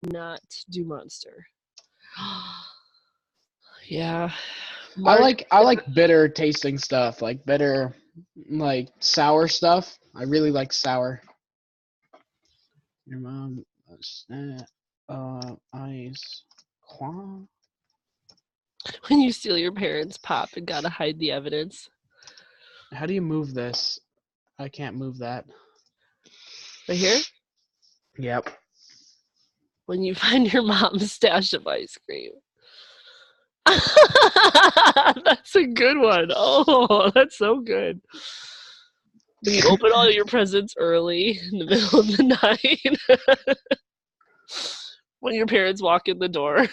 not do monster. Yeah. I like bitter tasting stuff, like bitter, like sour stuff. I really like sour. Your mom, ice, qua. When you steal your parents' pop and gotta hide the evidence. How do you move this? I can't move that. Right here? Yep. When you find your mom's stash of ice cream. That's a good one. Oh, that's so good. When you open all your presents early in the middle of the night. When your parents walk in the door.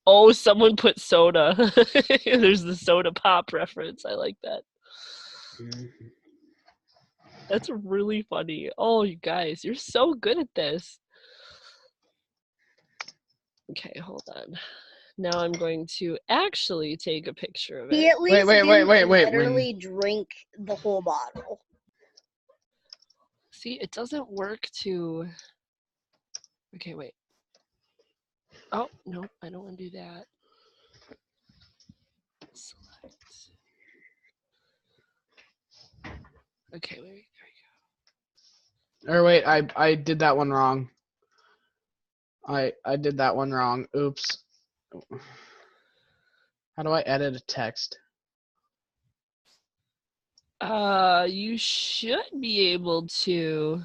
Oh, someone put soda. There's the soda pop reference. I like that. That's really funny. Oh, you guys, you're so good at this. Okay, hold on. Now I'm going to actually take a picture of it. He at least Wait. literally drink the whole bottle. See, it doesn't work to... Okay, wait. Oh, no, I don't want to do that. Select. Okay, wait, there we go. Or wait, I did that one wrong. I did that one wrong. Oops. How do I edit a text? You should be able to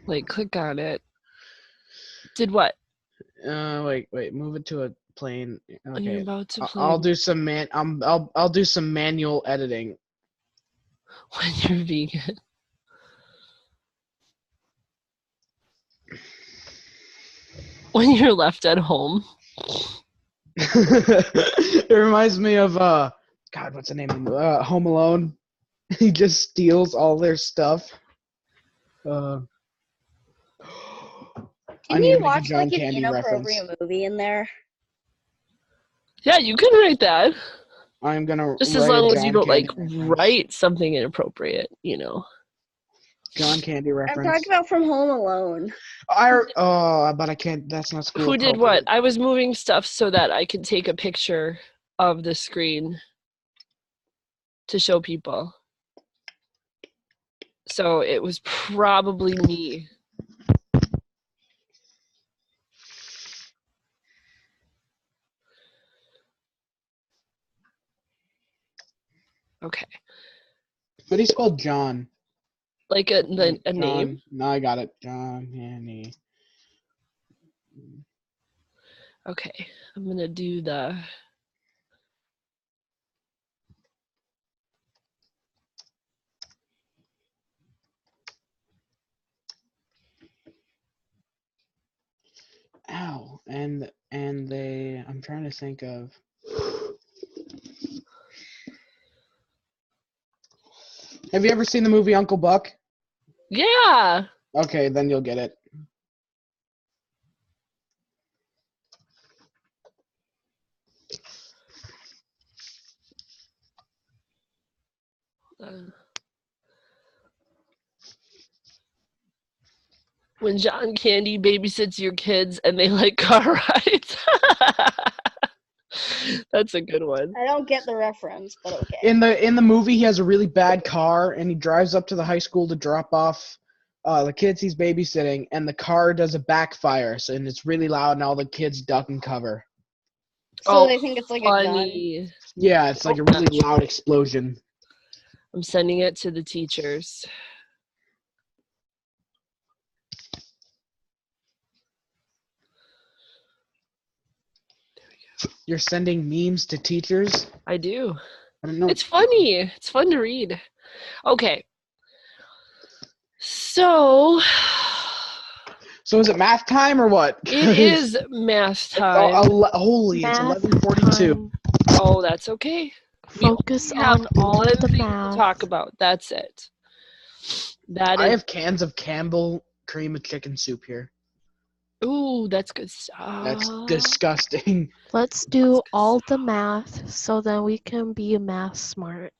like click on it. Did what? Wait, move it to a plane. Okay. You're about to play I'll do some I'll do some manual editing. when you're vegan. When you're left at home. It reminds me of God, what's the name of the Home Alone? He just steals all their stuff. Can I need you to make a watch John like an Candy inappropriate reference. movie in there? Yeah, you can write that. I'm gonna Just as write a long as you John don't like Candy reference. write something inappropriate, you know. John Candy I'm reference. talking about From Home Alone. But I can't. That's not school. Who did what? I was moving stuff so that I could take a picture of the screen to show people. So it was probably me. Okay. But he's called John. Like a John. name? No, I got it. John Candy. Okay. I'm going to do the... Ow. And they... I'm trying to think of... Have you ever seen the movie Uncle Buck? Yeah. Okay, then you'll get it. When John Candy babysits your kids and they like car rides. That's a good one. I don't get the reference, but okay. In the movie, he has a really bad car, and he drives up to the high school to drop off the kids he's babysitting, and the car does a backfire, and it's really loud, and all the kids duck and cover. So they think it's like funny. a gun. Yeah, it's like a really loud explosion. I'm sending it to the teachers. You're sending memes to teachers? I do. I don't know. It's funny. It's fun to read. Okay. So is it math time or what? It is math time. Holy, it's 11:42. Oh, that's okay. Focus on all the math. To talk about. That's it. I have cans of Campbell cream of chicken soup here. Ooh, that's good stuff. That's disgusting. Let's do all the math so that we can be math smart.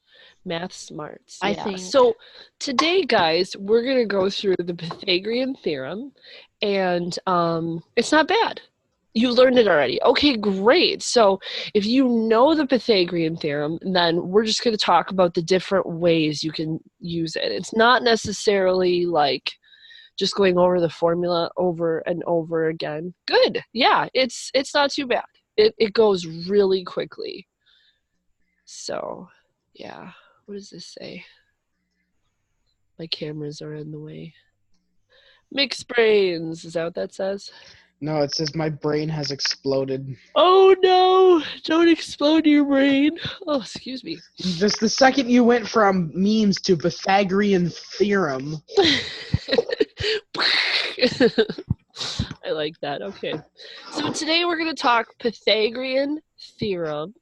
Math smarts. I Yeah. think. So today, guys, we're going to go through the Pythagorean theorem, and it's not bad. You learned it already. Okay, great. So if you know the Pythagorean theorem, then we're just going to talk about the different ways you can use it. It's not necessarily like just going over the formula over and over again. Good. Yeah, it's not too bad. It goes really quickly. So, yeah. What does this say? My cameras are in the way. Mixed brains. Is that what that says? No, it says my brain has exploded. Oh no! Don't explode your brain. Oh, excuse me. Just the second you went from memes to Pythagorean theorem. I like that. Okay. So today we're going to talk Pythagorean theorem.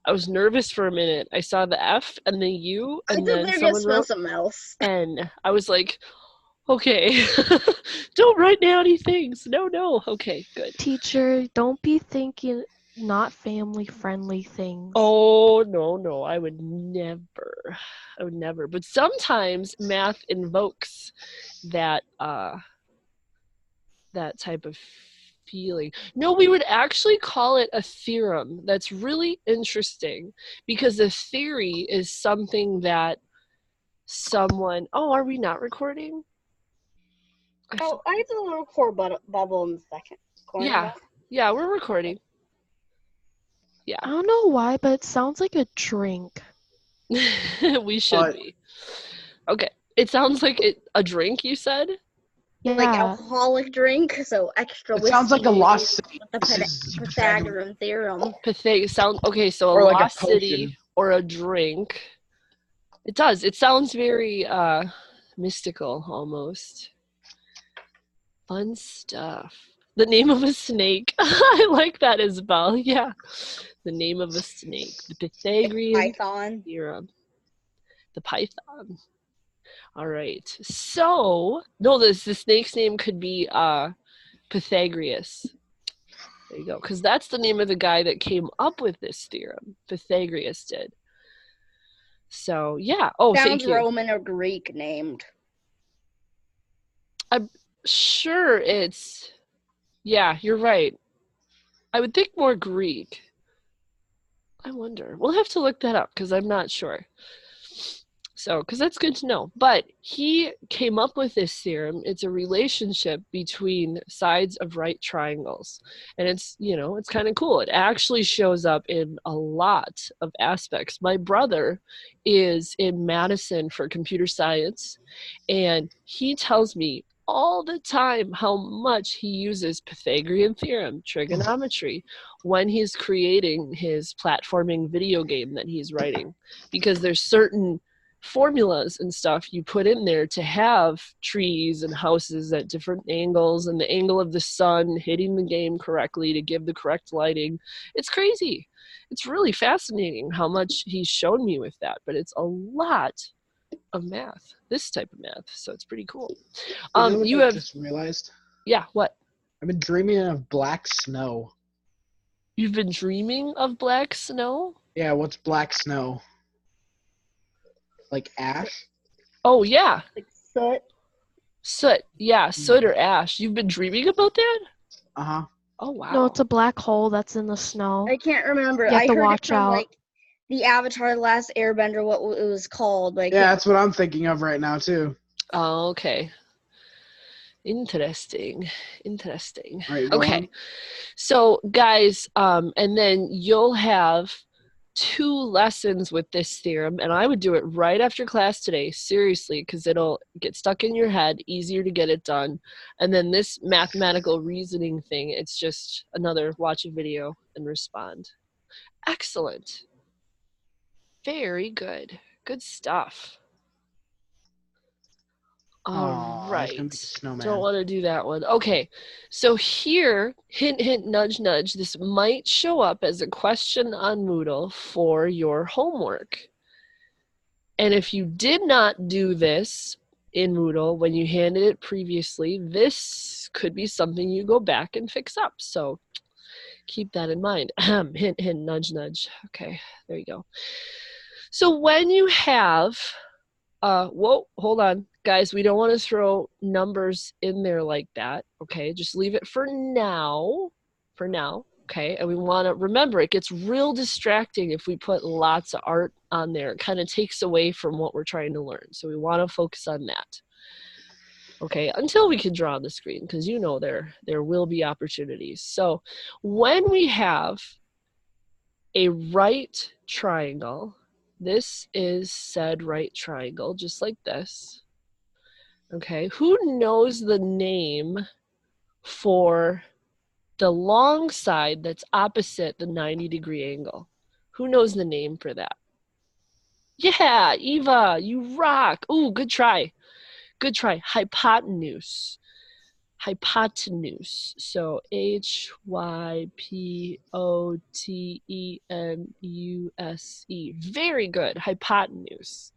I was nervous for a minute. I saw the F and the U, and then someone wrote something else. N. I was like, okay, don't write naughty things. No. Okay, good. Teacher, don't be thinking not family-friendly things. Oh, no. I would never. But sometimes math invokes that that type of feeling. No, we would actually call it a theorem. That's really interesting because a theory is something that someone. Oh, are we not recording? Oh, I have the little record bubble in the second corner. Yeah, we're recording. Yeah. I don't know why, but it sounds like a drink. We should be. Okay. It sounds like a drink, you said? Yeah. Like alcoholic drink, so extra It whiskey. sounds like a lost city. The Pythagorean theorem. Okay, so a Or like a lost city potion. or a drink. It does. It sounds very mystical almost. Fun stuff. The name of a snake. I like that as well. Yeah. The name of a snake. The Pythagorean Python. theorem. The python. All right. So, no, the snake's name could be Pythagoras. There you go. Because that's the name of the guy that came up with this theorem. Pythagoras did. So, yeah. Oh, thank Sounds you. Roman or Greek named. I'm sure it's... Yeah, you're right. I would think more Greek. I wonder. We'll have to look that up because I'm not sure. So, because that's good to know. But he came up with this theorem. It's a relationship between sides of right triangles. And it's, it's kind of cool. It actually shows up in a lot of aspects. My brother is in Madison for computer science, and he tells me all the time how much he uses Pythagorean theorem, trigonometry, when he's creating his platforming video game that he's writing. Because there's certain formulas and stuff you put in there to have trees and houses at different angles and the angle of the sun hitting the game correctly to give the correct lighting. It's crazy. It's really fascinating how much he's shown me with that, but it's a lot of math, this type of math, so it's pretty cool. You have just realized? Yeah, what? I've been dreaming of black snow. You've been dreaming of black snow? Yeah, what's black snow? Like ash? Oh, yeah. Like soot. Soot. Yeah, soot or ash. You've been dreaming about that? Uh-huh. Oh, wow. No, it's a black hole that's in the snow. I can't remember. You have I to heard watch it from out. like the Avatar: The Last Airbender, what it was called. Like, Yeah, that's what I'm thinking of right now too. Oh, okay. Interesting. Right, go Okay. on. So, guys, and then you'll have 2 lessons with this theorem, and I would do it right after class today, seriously, because it'll get stuck in your head, easier to get it done. And then this mathematical reasoning thing, it's just another watch a video and respond. Excellent. Very good. Good stuff. All I was gonna right. make a snowman. Don't want to do that one. Okay. So here, hint, hint, nudge, nudge, this might show up as a question on Moodle for your homework. And if you did not do this in Moodle when you handed it previously, this could be something you go back and fix up. So keep that in mind. Hint, hint, nudge, nudge. Okay, there you go. So when you have, whoa, hold on. Guys, we don't want to throw numbers in there like that, okay? Just leave it for now, okay? And we want to, remember, it gets real distracting if we put lots of art on there. It kind of takes away from what we're trying to learn. So we want to focus on that, okay? Until we can draw on the screen, because you know there will be opportunities. So when we have a right triangle, this is said right triangle, just like this. Okay, who knows the name for the long side that's opposite the 90-degree angle? Who knows the name for that? Yeah, Eva, you rock. Ooh, good try. Good try. Hypotenuse. Hypotenuse. So Hypotenuse. Very good. Hypotenuse.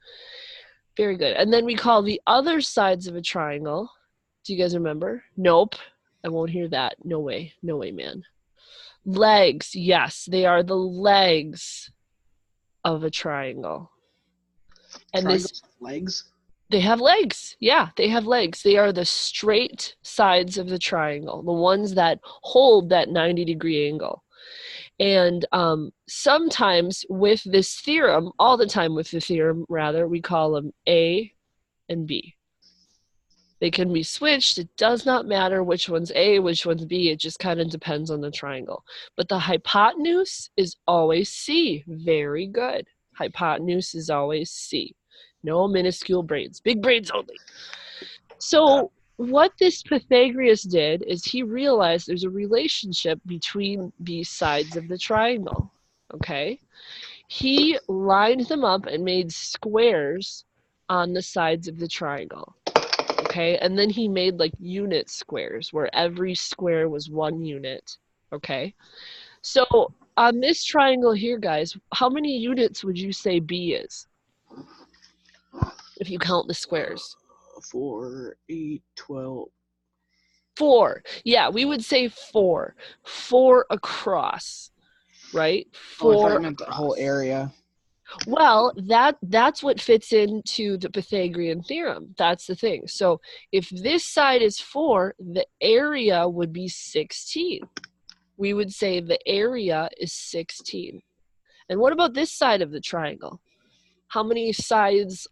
Very good. And then we call the other sides of a triangle. Do you guys remember? Nope. I won't hear that. No way. No way, man. Legs. Yes, they are the legs of a triangle. And Triangles have legs? They have legs. Yeah, they have legs. They are the straight sides of the triangle, the ones that hold that 90-degree angle. And sometimes with this theorem, all the time with the theorem, rather, we call them A and B. They can be switched. It does not matter which one's A, which one's B. It just kind of depends on the triangle. But the hypotenuse is always C. Very good. Hypotenuse is always C. No minuscule braids. Big braids only. So what this Pythagoras did is he realized there's a relationship between these sides of the triangle. Okay? He lined them up and made squares on the sides of the triangle. Okay, and then he made like unit squares where every square was 1 unit. Okay, so on this triangle here, guys, how many units would you say B is if you count the squares? 4, 8, 12. 4. Yeah, we would say 4. 4 across, right? 4 I thought you meant the whole area. Well, that's what fits into the Pythagorean theorem. That's the thing. So if this side is 4, the area would be 16. We would say the area is 16. And what about this side of the triangle? How many sides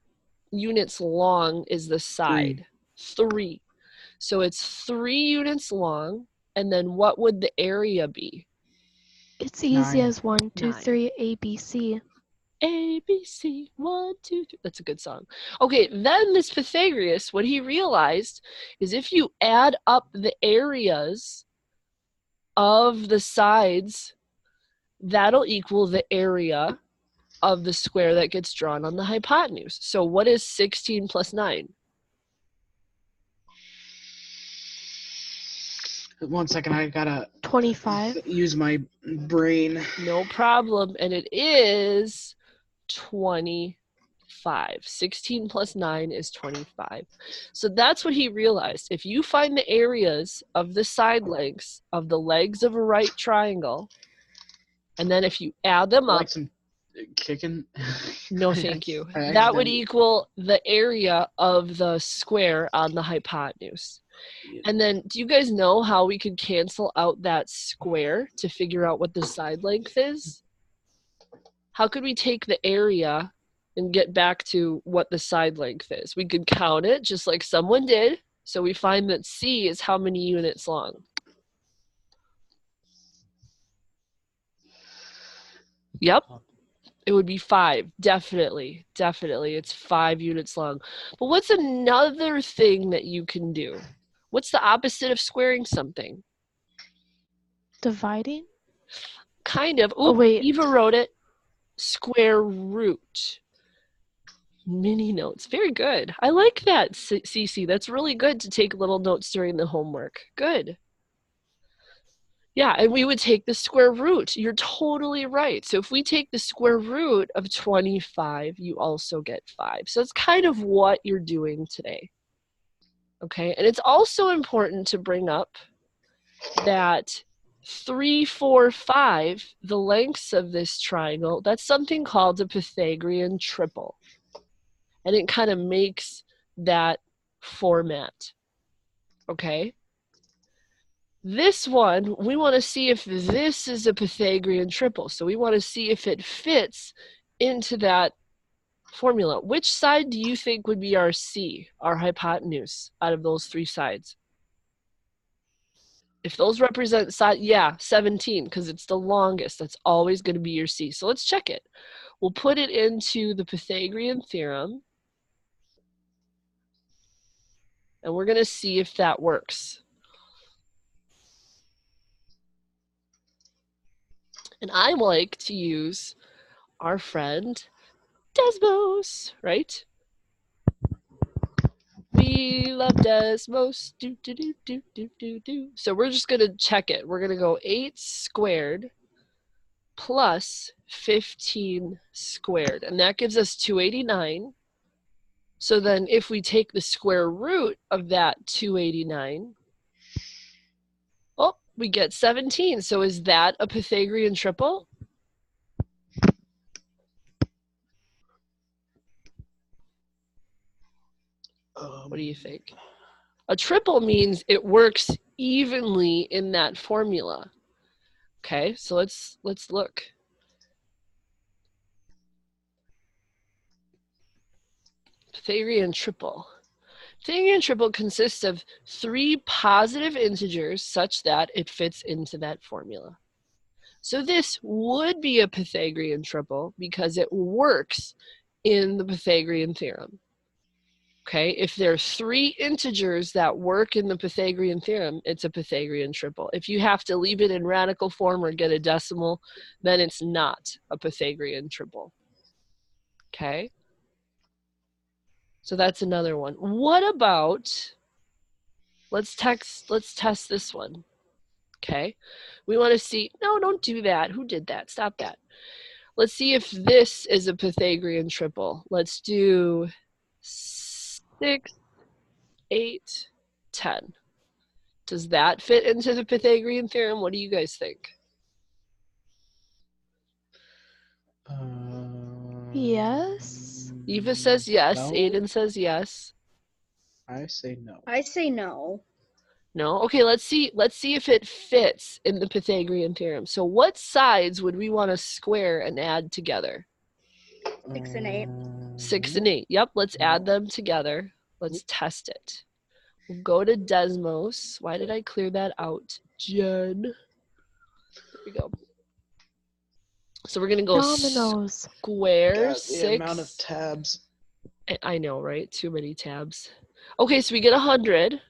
units long is the side? 3. So it's 3 units long. And then what would the area be? It's easy 9. as 1, 2, 9. 3, ABC. A, B, C, 1, 2, 3. That's a good song. Okay, then this Pythagoras, what he realized is if you add up the areas of the sides, that'll equal the area of the square that gets drawn on the hypotenuse. So what is 16 plus 9? 1 second, I gotta 25. use my brain. No problem. And it is 25. 16 plus 9 is 25. So that's what he realized. If you find the areas of the side legs of the legs of a right triangle, and then if you add them up, Like some kicking. no thank you, I that would accidentally- equal the area of the square on the hypotenuse. And then do you guys know how we could cancel out that square to figure out what the side length is? How could we take the area and get back to what the side length is? We could count it just like someone did. So we find that C is how many units long? Yep. It would be 5. Definitely. Definitely. It's 5 units long. But what's another thing that you can do? What's the opposite of squaring something? Dividing? Kind of. Oh, Ooh, wait. Eva wrote it. Square root. Mini notes. Very good. I like that, Cece. That's really good to take little notes during the homework. Good. Yeah, and we would take the square root. You're totally right. So if we take the square root of 25, you also get 5. So it's kind of what you're doing today. Okay, and it's also important to bring up that 3, 4, 5, the lengths of this triangle, that's something called a Pythagorean triple. And it kind of makes that format. Okay? This one, we want to see if this is a Pythagorean triple. So we want to see if it fits into that formula. Which side do you think would be our C, our hypotenuse, out of those 3 sides? If those represent side, 17, because it's the longest. That's always going to be your C. So let's check it. We'll put it into the Pythagorean theorem. And we're going to see if that works. And I like to use our friend Desmos, right? We love Desmos. Do, do, do, do, do, do, do. So we're just going to check it. We're going to go 8 squared plus 15 squared. And that gives us 289. So then if we take the square root of that 289, we get 17. So is that a Pythagorean triple? What do you think? A triple means it works evenly in that formula. Okay, so let's look. Pythagorean triple. Pythagorean triple consists of 3 positive integers such that it fits into that formula. So this would be a Pythagorean triple because it works in the Pythagorean theorem. Okay, if there are 3 integers that work in the Pythagorean theorem, it's a Pythagorean triple. If you have to leave it in radical form or get a decimal, then it's not a Pythagorean triple. Okay? So that's another one. What about, let's test this one. Okay? We want to see, no, don't do that. Who did that? Stop that. Let's see if this is a Pythagorean triple. Let's do 6, 8, 10. Does that fit into the Pythagorean theorem? What do you guys think? Yes. Eva says yes. No. Aiden says yes. I say no. I say no. No? Okay, let's see if it fits in the Pythagorean theorem. So what sides would we want to square and add together? 6 and 8. 6 and 8. Yep, let's add them together. Let's test it. We'll go to Desmos. Why did I clear that out? Jen. There we go. So we're going to go Dominoes. square God, 6. the amount of tabs. I know, right? Too many tabs. Okay, so we get 100.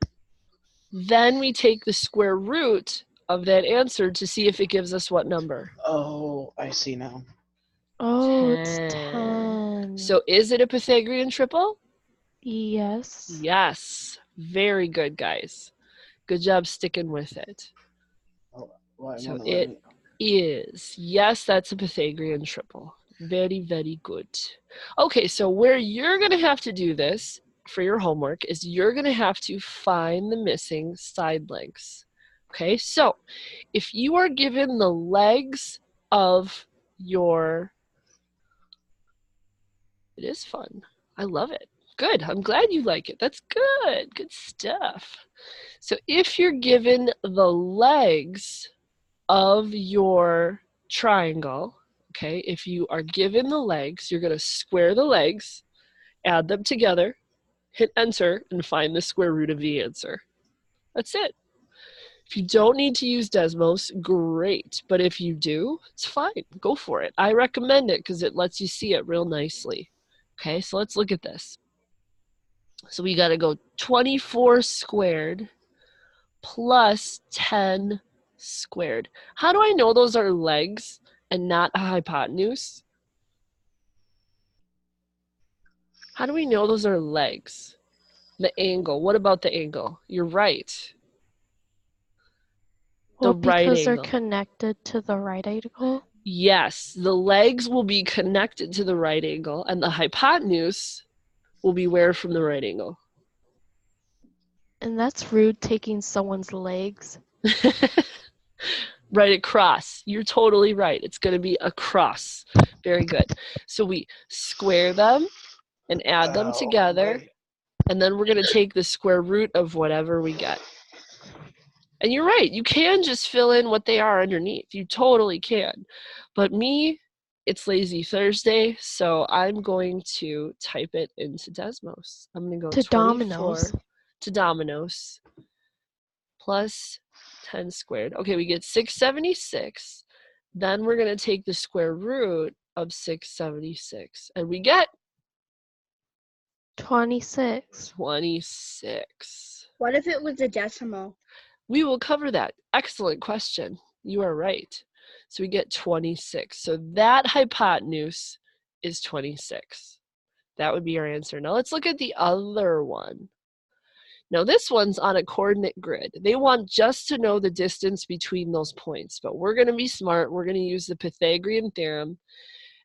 Then we take the square root of that answer to see if it gives us what number? Oh, I see now. Oh, it's 10. 10. So is it a Pythagorean triple? Yes. Yes. Very good, guys. Good job sticking with it. Oh, why So won't it let me? is. Yes, that's a Pythagorean triple. Very, very good. Okay, so where you're going to have to do this for your homework is you're going to have to find the missing side lengths. Okay, so if you are given the legs of your... It is fun. I love it. Good. I'm glad you like it. That's good. Good stuff. So if you're given the legs of your triangle, okay, if you are given the legs, you're going to square the legs, add them together, hit enter, and find the square root of the answer. That's it. If you don't need to use Desmos, great. But if you do, it's fine. Go for it. I recommend it because it lets you see it real nicely. Okay, so let's look at this. So we got to go 24 squared plus 10 squared. How do I know those are legs and not a hypotenuse? How do we know those are legs? The angle. What about the angle? You're right. Well, The right because they're angle. connected to the right angle. Yes, the legs will be connected to the right angle, and the hypotenuse will be where from the right angle? And that's rude, taking someone's legs. Right across. You're totally right. It's going to be across. Very good. So we square them and add them together. And then we're going to take the square root of whatever we get. And you're right. You can just fill in what they are underneath. You totally can. But me, it's Lazy Thursday, so I'm going to type it into Desmos. I'm going to go To 24 Domino's. to Domino's plus 10 squared. Okay, we get 676. Then we're going to take the square root of 676. And we get 26. 26. What if it was a decimal? We will cover that. Excellent question. You are right. So we get 26. So that hypotenuse is 26. That would be our answer. Now let's look at the other one. Now this one's on a coordinate grid. They want just to know the distance between those points, but we're going to be smart. We're going to use the Pythagorean Theorem,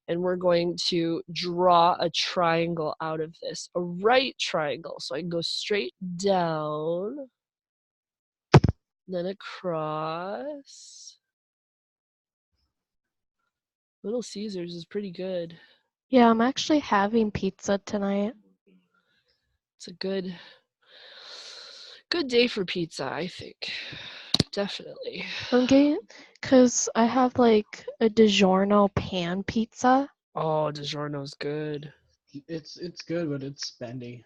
and we're going to draw a triangle out of this, a right triangle. So I can go straight down, then across. Little Caesars is pretty good. Yeah, I'm actually having pizza tonight. It's a good day for pizza, I think. Definitely. I'm getting, because I have like a DiGiorno pan pizza. Oh, DiGiorno's good. It's good, but it's spendy.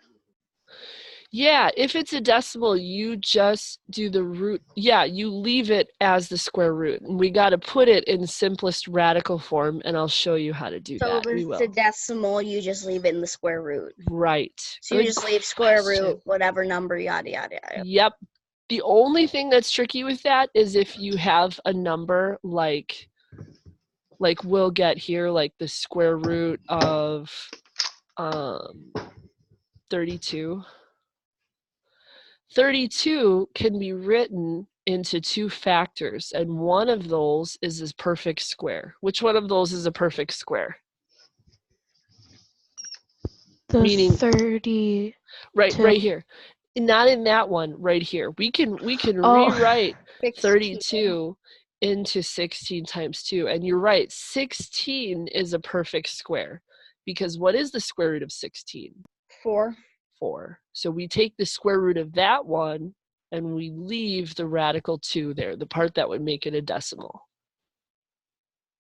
Yeah, if it's a decimal, you just do the root. Yeah, you leave it as the square root. And we got to put it in simplest radical form, and I'll show you how to do So that. if We it's will. a decimal, you just leave it in the square root. Right. So you Good just leave square question. root, whatever number, yada, yada, yada. Yep. The only thing that's tricky with that is if you have a number like we'll get here, like the square root of 32. 32 can be written into two factors, and one of those is a perfect square. Which one of those is a perfect square? The Meaning 30. right here. Not in that one, right here. We can rewrite 32 into 16 times 2. And you're right, 16 is a perfect square. Because what is the square root of 16? 4. 4. So we take the square root of that one and we leave the radical 2 there, the part that would make it a decimal.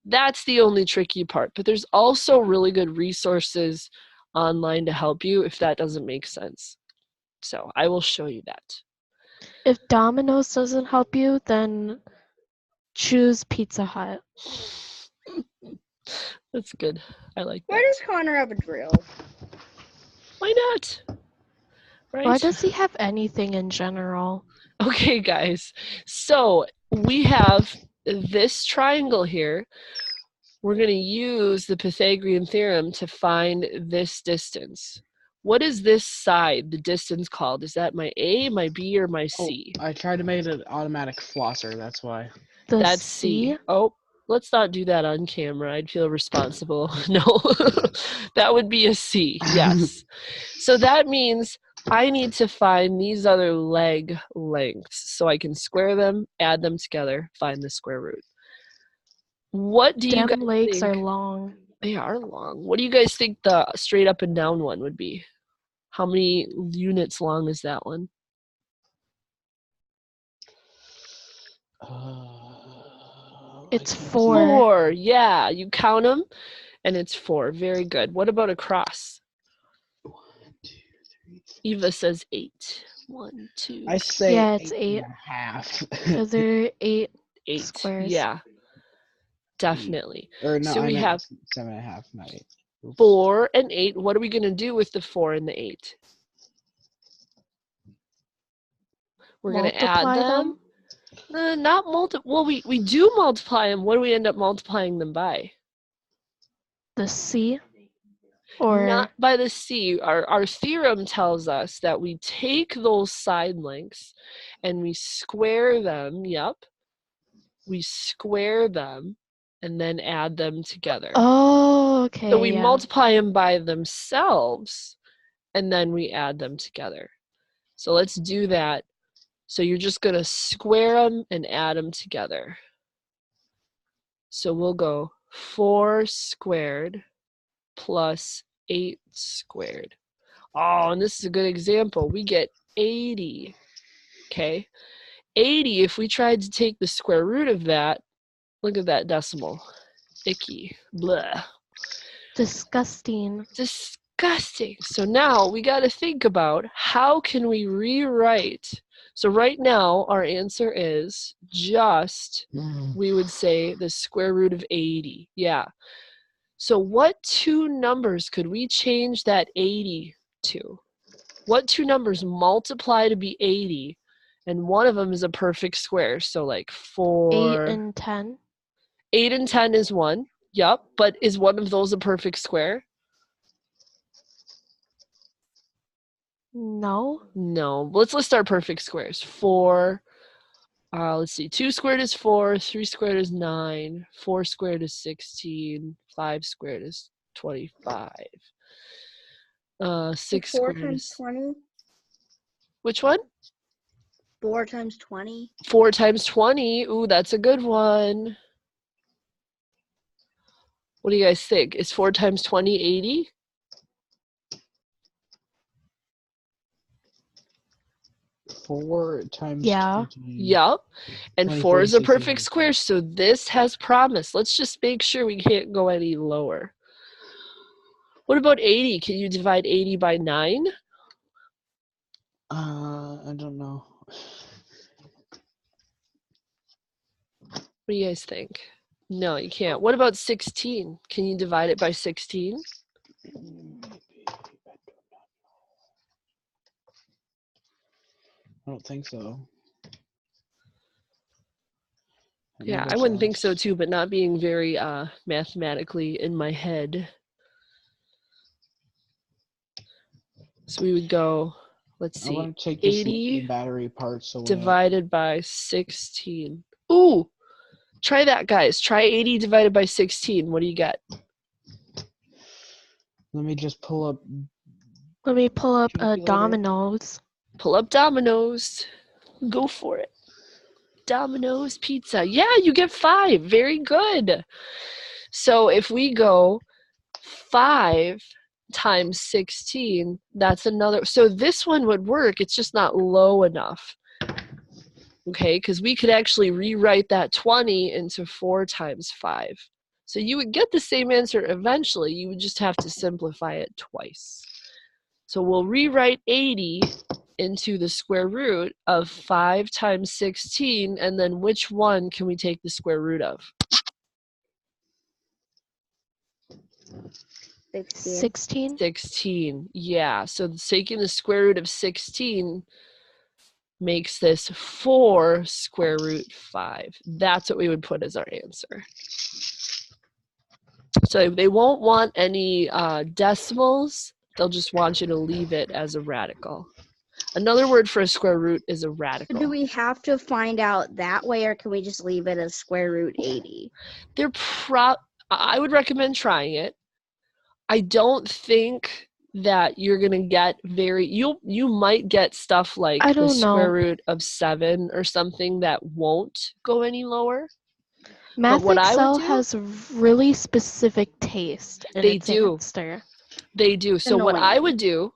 That's the only tricky part. But there's also really good resources online to help you if that doesn't make sense. So I will show you that. If Domino's doesn't help you, then choose Pizza Hut. That's good. I like that. Where does Connor have a drill? Why not? Right? Why does he have anything in general? Okay, guys. So we have this triangle here. We're going to use the Pythagorean theorem to find this distance. What is this side, the distance called? Is that my A, my B, or my C? I tried to make it an automatic flosser, that's why. That's C. Oh, let's not do that on camera. I'd feel responsible. No, that would be a C, yes. So that means I need to find these other leg lengths so I can square them, add them together, find the square root. What do you guys legs think? are long. They are long. What do you guys think the straight up and down one would be? How many units long is that one? It's I can't 4. 4. Yeah, you count them, and it's 4. Very good. What about across? 1, 2, 3. Eva says 8. 1, 2. I say Yeah, it's 8. 8.5. Because there are 8 8. squares. Yeah, definitely. Or no, So we have 7.5, not 8. Oops. 4 and 8. What are we going to do with the 4 and the 8? We're going to add them. Not multiply. Well, we do multiply them. What do we end up multiplying them by? The C? Or Not by the C. Our theorem tells us that we take those side lengths and we square them. Yep. We square them and then add them together. Oh, okay. So we yeah. multiply them by themselves and then we add them together. So let's do that. So you're just going to square them and add them together. So we'll go 4 squared plus 8 squared. Oh, and this is a good example. We get 80. Okay. 80, if we tried to take the square root of that, look at that decimal. Icky. Blah. Disgusting. Disgusting. So now we got to think about how can we rewrite. So right now our answer is just, we would say the square root of 80. Yeah. So what two numbers could we change that 80 to? What two numbers multiply to be 80? And one of them is a perfect square. So like 4. 8 and 10. 8 and 10 is 1. Yup. But is one of those a perfect square? No. No. Let's list our perfect squares. 4. Let's see. 2 squared is 4. 3 squared is 9. 4 squared is 16. 5 squared is 25. 6 4 squared times is... 20. Which one? 4 times 20. 4 times 20. Ooh, that's a good one. What do you guys think? Is 4 times 20 80? Four times Yeah. 20. Yup. And 20, 4 is a 40, 60, perfect square, so this has promise. Let's just make sure we can't go any lower. What about 80? Can you divide 80 by 9? I don't know. What do you guys think? No, you can't. What about 16? Can you divide it by 16? I don't think so. Yeah, I wouldn't think so too, but not being very mathematically in my head. So we would go, let's I see, want to take this 80 battery part. So divided by 16. Ooh, try that, guys. Try 80 divided by 16. What do you get? let me just pull up. Let me pull up Calculator. Domino's. Pull up Domino's. Go for it. Domino's pizza. Yeah, you get 5. Very good. So if we go 5 times 16, that's another. So this one would work. It's just not low enough. Okay, because we could actually rewrite that 20 into 4 times 5. So you would get the same answer eventually. You would just have to simplify it twice. So we'll rewrite 80 into the square root of 5 times 16, and then which one can we take the square root of? 16. 16, yeah. So taking the square root of 16 makes this 4 square root 5. That's what we would put as our answer. So they won't want any decimals. They'll just want you to leave it as a radical. Another word for a square root is a radical. Do we have to find out that way, or can we just leave it as square root 80? I would recommend trying it. I don't think that you're gonna get you might get stuff like the square root of 7 or something that won't go any lower. Math Excel has really specific taste in its answer. They do. So what I would do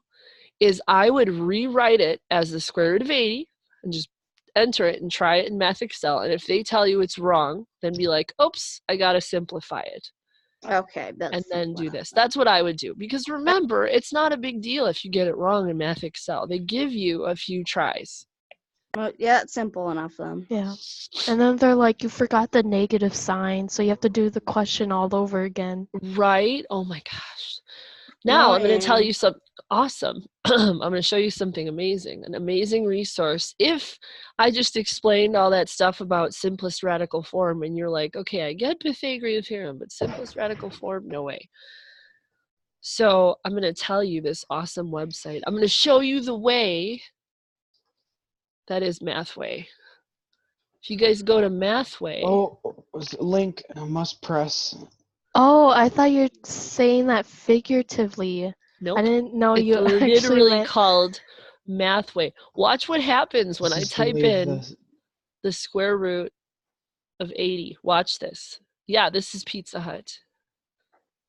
is I would rewrite it as the square root of 80 and just enter it and try it in Math Excel. And if they tell you it's wrong, then be like, oops, I gotta simplify it. Okay. And then do this. That's what I would do. Because remember, it's not a big deal if you get it wrong in Math Excel. They give you a few tries. Yeah, it's simple enough then. Yeah. And then they're like, you forgot the negative sign, so you have to do the question all over again. Right? Oh my gosh. Now I'm going to tell you something awesome. I'm going to show you something amazing, an amazing resource. If I just explained all that stuff about simplest radical form and you're like, okay, I get Pythagorean Theorem, but simplest radical form, no way. So I'm going to tell you this awesome website. I'm going to show you the way that is Mathway. If you guys go to Mathway. Oh, link, must press. Oh, I thought you were saying that figuratively. Nope. I didn't know it's you actually literally meant... called Mathway. Watch what happens when I type in the square root of 80. Watch this. Yeah, this is Pizza Hut.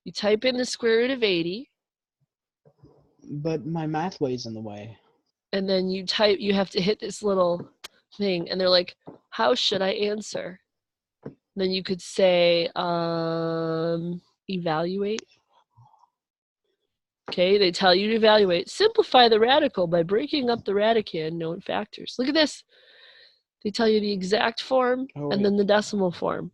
You type in the square root of 80, But my math weighs in the way. and then you have to hit this little thing, and they're like, how should I answer? Then you could say, evaluate. Okay, they tell you to evaluate. Simplify the radical by breaking up the radicand known factors. Look at this. They tell you the exact form and then the decimal form.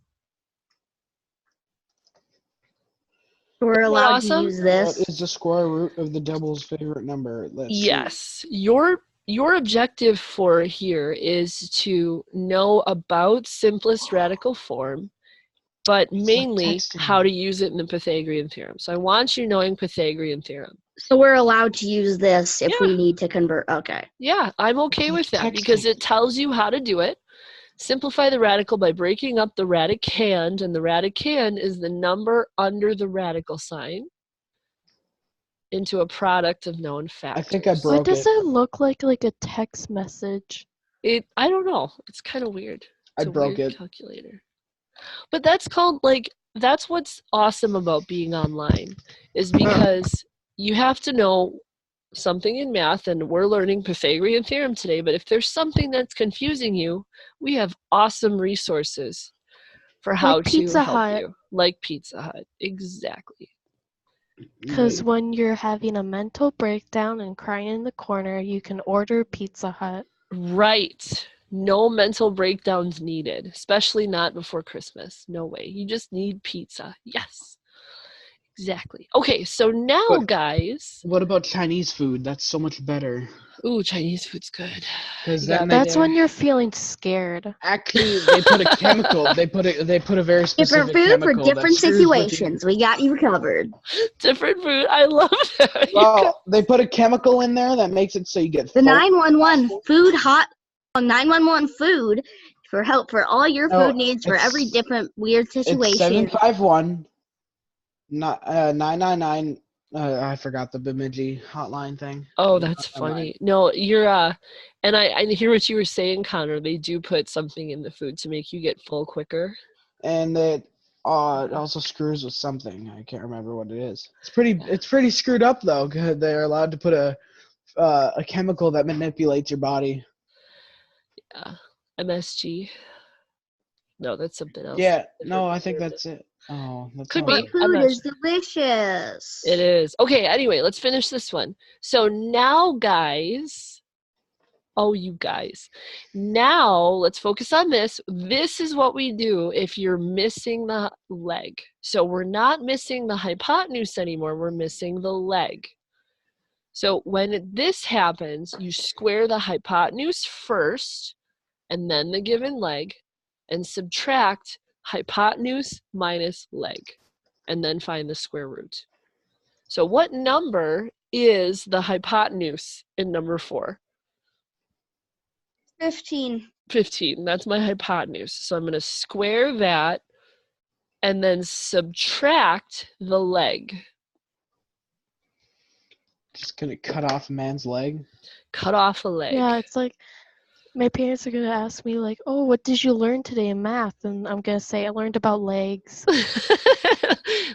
We're allowed to awesome? use What this. is the square root of the double's favorite number? Let's see. Yes, your objective for here is to know about simplest radical form, but mainly texting. how to use it in the Pythagorean theorem. So I want you knowing Pythagorean theorem. So we're allowed to use this if Yeah. we need to convert. Okay. Yeah, I'm okay with that because it tells you how to do it. Simplify the radical by breaking up the radicand, and the radicand is the number under the radical sign, into a product of known factors. I think I Why broke does it. it look like a text message? I don't know. It's kind of weird. It's I a broke weird it. calculator. But that's called, like, that's what's awesome about being online, is because you have to know something in math, and we're learning Pythagorean theorem today, but if there's something that's confusing you, we have awesome resources for how to Pizza help Hut. you. Like Pizza Hut. Exactly. Because when you're having a mental breakdown and crying in the corner, you can order Pizza Hut. Right. No mental breakdowns needed, especially not before Christmas. No way. You just need pizza. Yes. Exactly. Okay, so now, But- guys. What about Chinese food? That's so much better. Ooh, Chinese food's good. Because You then got That's there. when you're feeling scared. actually they put a chemical. They put a very specific Different food for chemical that different screws with your- situations. We got you covered. Different food. I love that. Well, they put a chemical in there that makes it so you get The full. 911 food hot 911 food for help for all your No, food needs for it's- every different weird It's situation. 751 999. I forgot the Bemidji hotline thing. Oh, that's Never mind. funny. No, you're and I hear what you were saying, Connor. They do put something in the food to make you get full quicker. And it also screws with something. I can't remember what it is. It's pretty screwed up though. 'Cause they're allowed to put a chemical that manipulates your body. Yeah. MSG. No, that's something else. Yeah, Different no, I think word. that's it. Oh, that's Could not be. it. But I'm food not is delicious. It is. Okay, anyway, let's finish this one. So now, guys, oh, you guys, now let's focus on this. This is what we do if you're missing the leg. So we're not missing the hypotenuse anymore, we're missing the leg. So when this happens, you square the hypotenuse first, and then the given leg, and subtract hypotenuse minus leg, and then find the square root. So what number is the hypotenuse in number 4? 15. 15. That's my hypotenuse. So I'm going to square that and then subtract the leg. Just gonna cut off a man's leg. Cut off a leg. Yeah, it's like my parents are gonna ask me like, "Oh, what did you learn today in math?" And I'm gonna say I learned about legs.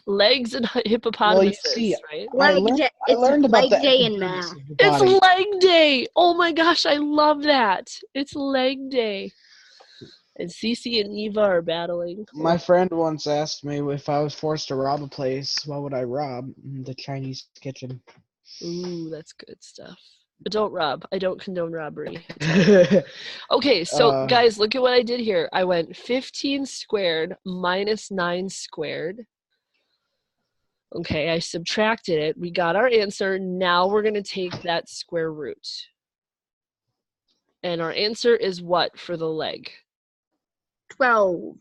Legs and hippopotamuses, see, right? I learned about leg the day in epidermis math. of the It's body. leg day. Oh my gosh, I love that. It's leg day. And Cece and Eva are battling. My friend once asked me if I was forced to rob a place, what would I rob? The Chinese kitchen. Ooh, that's good stuff. But don't rob. I don't condone robbery. Okay, so guys, look at what I did here. I went 15 squared minus 9 squared. Okay, I subtracted it. We got our answer. Now we're going to take that square root. And our answer is what for the leg? 12.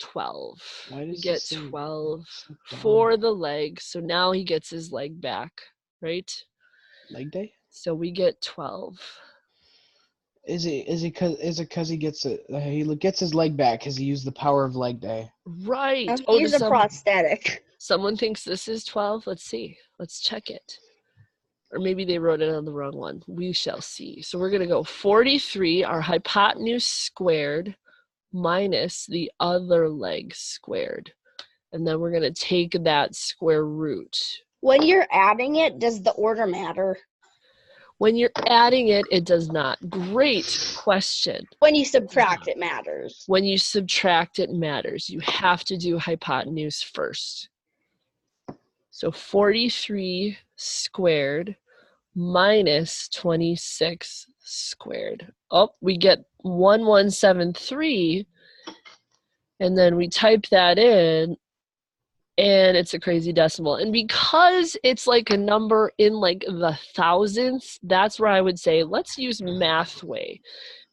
12. Why We does it get say 12 so dumb? for the leg. So now he gets his leg back, right? Leg day? So we get 12. Is it cause he gets his leg back because he used the power of leg day? Right. He's does a prosthetic. someone thinks this is 12? Let's see. Let's check it. Or maybe they wrote it on the wrong one. We shall see. So we're going to go 43, our hypotenuse squared, minus the other leg squared. And then we're going to take that square root. When you're adding it, does the order matter? When you're adding it, it does not. Great question. When you subtract, it matters. When you subtract, it matters. You have to do hypotenuse first. So 43 squared minus 26 squared. Oh, we get 1173. And then we type that in, and it's a crazy decimal. And because it's like a number in like the thousandths, that's where I would say, let's use Mathway.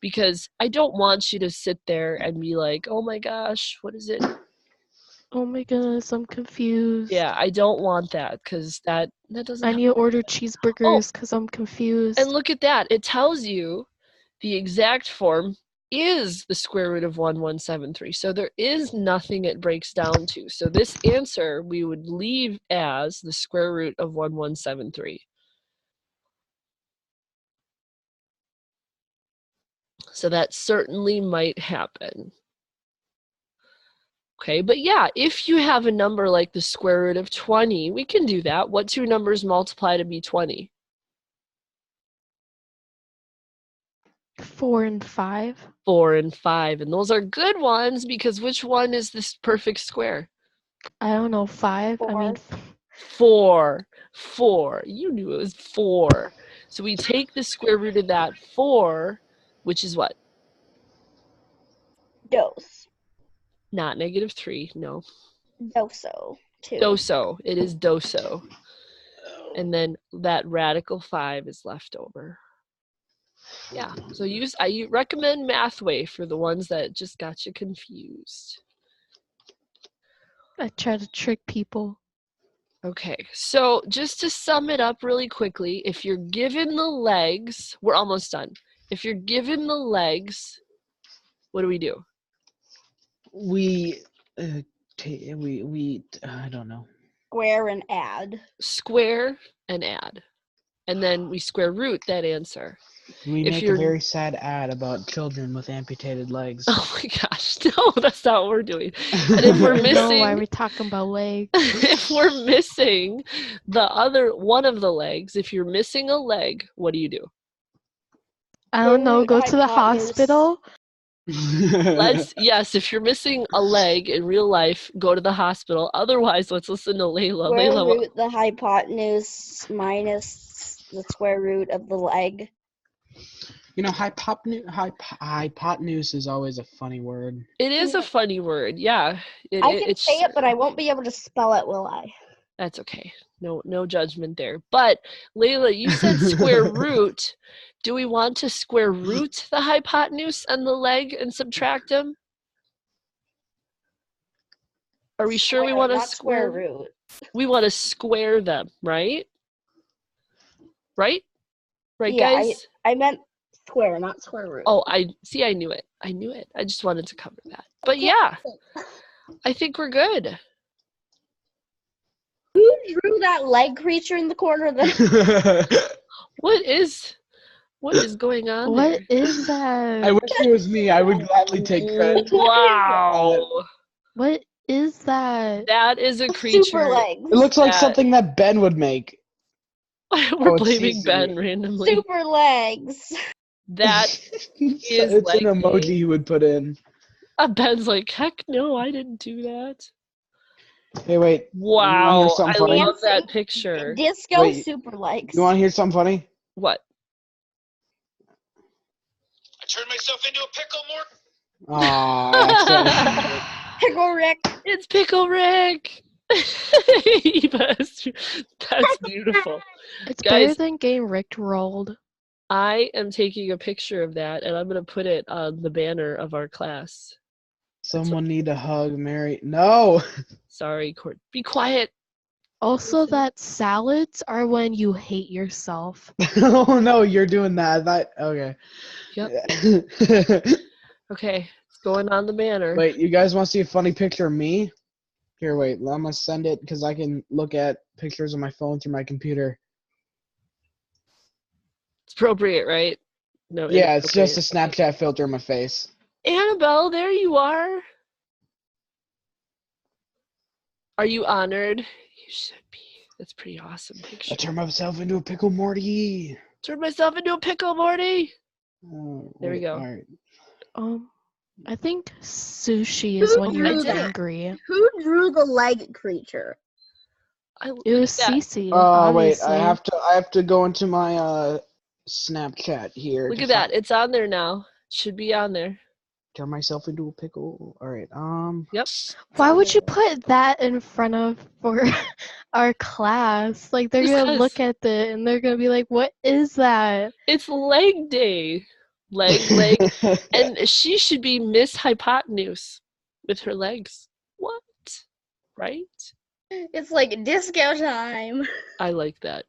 Because I don't want you to sit there and be like, oh my gosh, what is it? Oh my goodness, I'm confused. Yeah, I don't want that, because that doesn't I help. need to order cheeseburgers because I'm confused. And look at that. It tells you the exact form is the square root of 1173. So there is nothing it breaks down to. So this answer we would leave as the square root of 1173. So that certainly might happen. Okay, but yeah, if you have a number like the square root of 20, we can do that. What two numbers multiply to be 20? 4 and 5. 4 and 5. And those are good ones, because which one is this perfect square? I don't know, 5. I mean, 4. 4. You knew it was 4. So we take the square root of that 4, which is what? Dose. Not -3, no. Doso. 2. Doso. It is doso. And then that radical 5 is left over. Yeah, so I recommend Mathway for the ones that just got you confused. I try to trick people. Okay, so just to sum it up really quickly, if you're given the legs, we're almost done. If you're given the legs, what do? We I don't know. Square and add. Square and add. And then we square root that answer. We If make a you're- very sad ad about children with amputated legs. Oh my gosh, no, that's not what we're doing. And if we're I don't know why missing, we're talking about legs. if we're missing the other one of the legs, if you're missing a leg, what do? I don't know, Root go to the hypotenuse. hospital. Yes, if you're missing a leg in real life, go to the hospital. Otherwise, let's listen to Layla. Square Layla, root the hypotenuse minus the square root of the leg. You know, hypotenuse is always a funny word. it is a funny word. Yeah, I can it's say it, but I won't be able to spell it, will I? That's okay. No judgment there. But Layla, you said square root. Do we want to square root the hypotenuse and the leg and subtract them? Are we sure we want to not square root? We want to square them, right? Right, Yeah, guys? I meant square, not square root. Oh, I knew it. I just wanted to cover that. But yeah, I think we're good. Who drew that leg creature in the corner of the What is going on What there? is that? I wish it was me. I would gladly take credit. Wow. What is that? That is a creature. super legs? It looks like That- something that Ben would make. We're it's blaming CC. Ben randomly. Super legs. That it's is an like emoji a- he would put in. Ben's like, heck no, I didn't do that. Hey, wait. Wow, hear something I funny? love that picture. Disco Wait. super legs. You want to hear something funny? What? I turned myself into a pickle more. Aw, Pickle Rick. It's Pickle Rick. That's beautiful. It's Guys- better than getting Rick rolled. I am taking a picture of that, and I'm going to put it on the banner of our class. someone need a hug, Mary. No. Sorry, Court. Be quiet. Also, that salads are when you hate yourself. Oh no, you're doing that. Okay. Yep. Okay, it's going on the banner. Wait, you guys want to see a funny picture of me? Here, wait. I'm gonna send it because I can look at pictures on my phone through my computer. It's appropriate, right? No. Yeah, it's just a inappropriate. Snapchat filter in my face. Annabelle, there you are. Are you honored? You should be. That's a pretty awesome picture. I turned myself into a pickle, Morty. Turn myself into a pickle, Morty. Oh, There we wait, go. All right. I think sushi is when Who you're drew that? angry. Who drew the leg creature? It was that. Cece. Oh wait, obviously. I have to go into my Snapchat here. Look to at that. It's on there now. Should be on there. turn myself into a pickle. All right. Yep. Why would you put that in front of for our class? Like they're Just gonna 'cause look at it and they're gonna be like, "What is that?" It's leg day. Leg. And she should be Miss Hypotenuse with her legs. What? Right? It's like disco time. I like that.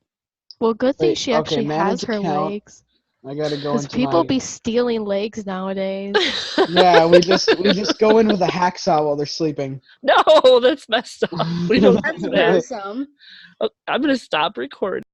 Well, good thing Wait, she okay, actually has manage her account. legs. I gotta go Because into people my. be stealing legs nowadays. Yeah, we just go in with a hacksaw while they're sleeping. No, that's messed up. We don't That's do that. gruesome. Oh, I'm going to stop recording.